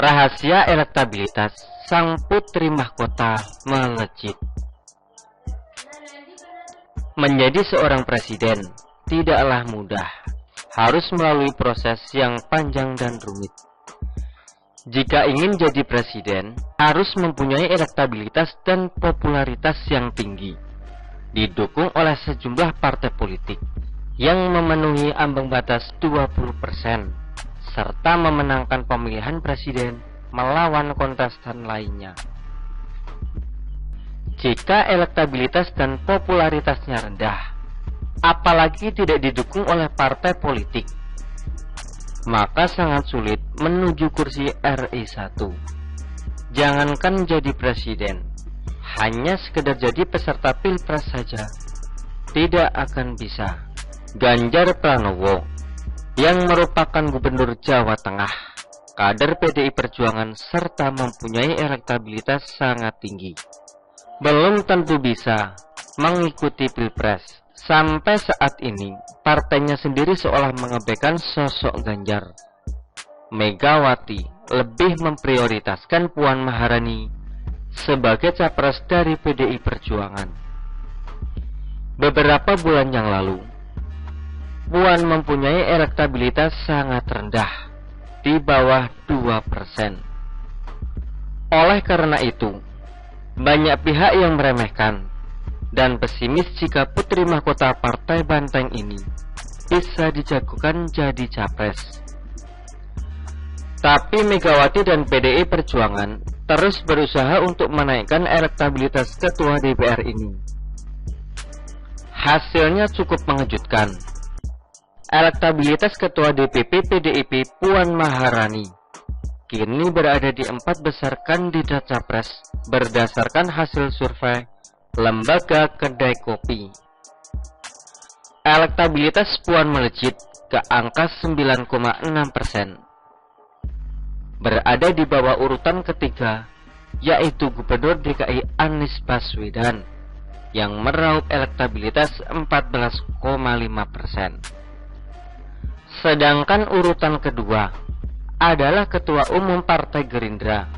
Rahasia elektabilitas sang putri mahkota melejit. Menjadi seorang presiden tidaklah mudah, harus melalui proses yang panjang dan rumit. Jika ingin jadi presiden, harus mempunyai elektabilitas dan popularitas yang tinggi, didukung oleh sejumlah partai politik yang memenuhi ambang batas 20%, serta memenangkan pemilihan presiden melawan kontestan lainnya. Jika elektabilitas dan popularitasnya rendah, apalagi tidak didukung oleh partai politik, maka sangat sulit menuju kursi RI 1. Jangankan jadi presiden, hanya sekedar jadi peserta pilpres saja tidak akan bisa. Ganjar Pranowo yang merupakan gubernur Jawa Tengah, kader PDI Perjuangan serta mempunyai elektabilitas sangat tinggi, belum tentu bisa mengikuti pilpres. Sampai saat ini, partainya sendiri seolah mengabaikan sosok Ganjar. Megawati lebih memprioritaskan Puan Maharani sebagai capres dari PDI Perjuangan. Beberapa bulan yang lalu, Puan mempunyai elektabilitas sangat rendah, di bawah 2%. Oleh karena itu, banyak pihak yang meremehkan dan pesimis jika putri mahkota Partai Banteng ini bisa dijagokan jadi capres. Tapi Megawati dan PDI Perjuangan terus berusaha untuk menaikkan elektabilitas ketua DPR ini. Hasilnya cukup mengejutkan. Elektabilitas ketua DPP PDIP Puan Maharani kini berada di 4 besar kandidat capres berdasarkan hasil survei Lembaga Kedai Kopi. Elektabilitas Puan melejit ke angka 9,6%. Berada di bawah urutan ketiga, yaitu Gubernur DKI Anies Baswedan yang meraup elektabilitas 14,5%. Sedangkan urutan kedua adalah Ketua Umum Partai Gerindra,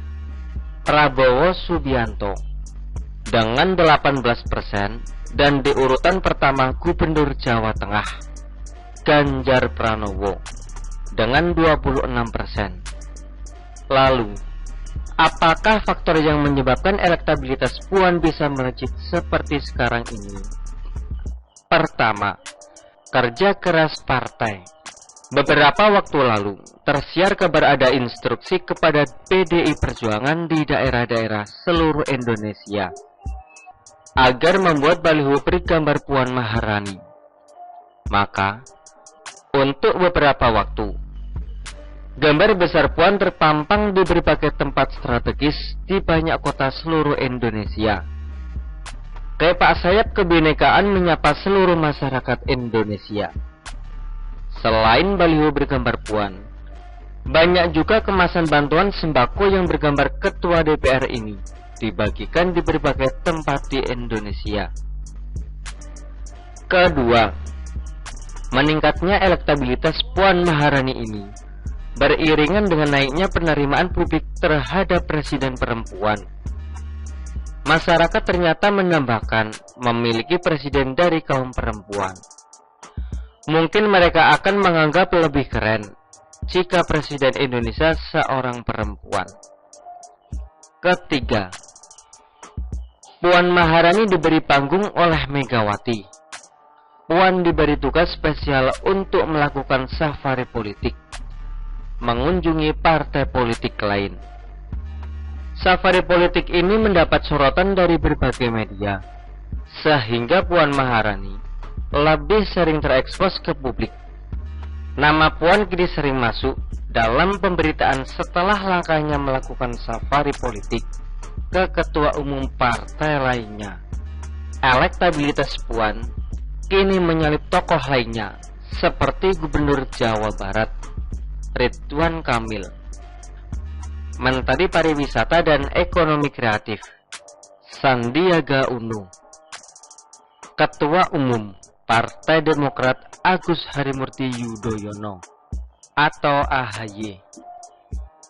Prabowo Subianto, dengan 18%, dan di urutan pertama Gubernur Jawa Tengah, Ganjar Pranowo, dengan 26%. Lalu, apakah faktor yang menyebabkan elektabilitas Puan bisa melejit seperti sekarang ini? Pertama, kerja keras partai. Beberapa waktu lalu, tersiar kabar ada instruksi kepada PDI Perjuangan di daerah-daerah seluruh Indonesia agar membuat baliho bergambar Puan Maharani. Maka, untuk beberapa waktu, gambar besar Puan terpampang di berbagai tempat strategis di banyak kota seluruh Indonesia. Kepak sayap kebinekaan menyapa seluruh masyarakat Indonesia. Selain baliho bergambar Puan, banyak juga kemasan bantuan sembako yang bergambar ketua DPR ini dibagikan di berbagai tempat di Indonesia. Kedua, meningkatnya elektabilitas Puan Maharani ini beriringan dengan naiknya penerimaan publik terhadap presiden perempuan. Masyarakat ternyata menambahkan memiliki presiden dari kaum perempuan. Mungkin mereka akan menganggap lebih keren jika presiden Indonesia seorang perempuan. Ketiga, Puan Maharani diberi panggung oleh Megawati. Puan diberi tugas spesial untuk melakukan safari politik, mengunjungi partai politik lain. Safari politik ini mendapat sorotan dari berbagai media, sehingga Puan Maharani lebih sering terekspos ke publik. Nama Puan kini sering masuk dalam pemberitaan setelah langkahnya melakukan safari politik ke ketua umum partai lainnya. Elektabilitas Puan kini menyalip tokoh lainnya seperti Gubernur Jawa Barat Ridwan Kamil, Menteri Pariwisata dan Ekonomi Kreatif Sandiaga Uno, Ketua Umum Partai Demokrat Agus Harimurti Yudhoyono atau AHY,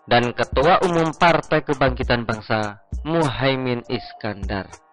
dan Ketua Umum Partai Kebangkitan Bangsa Muhaimin Iskandar.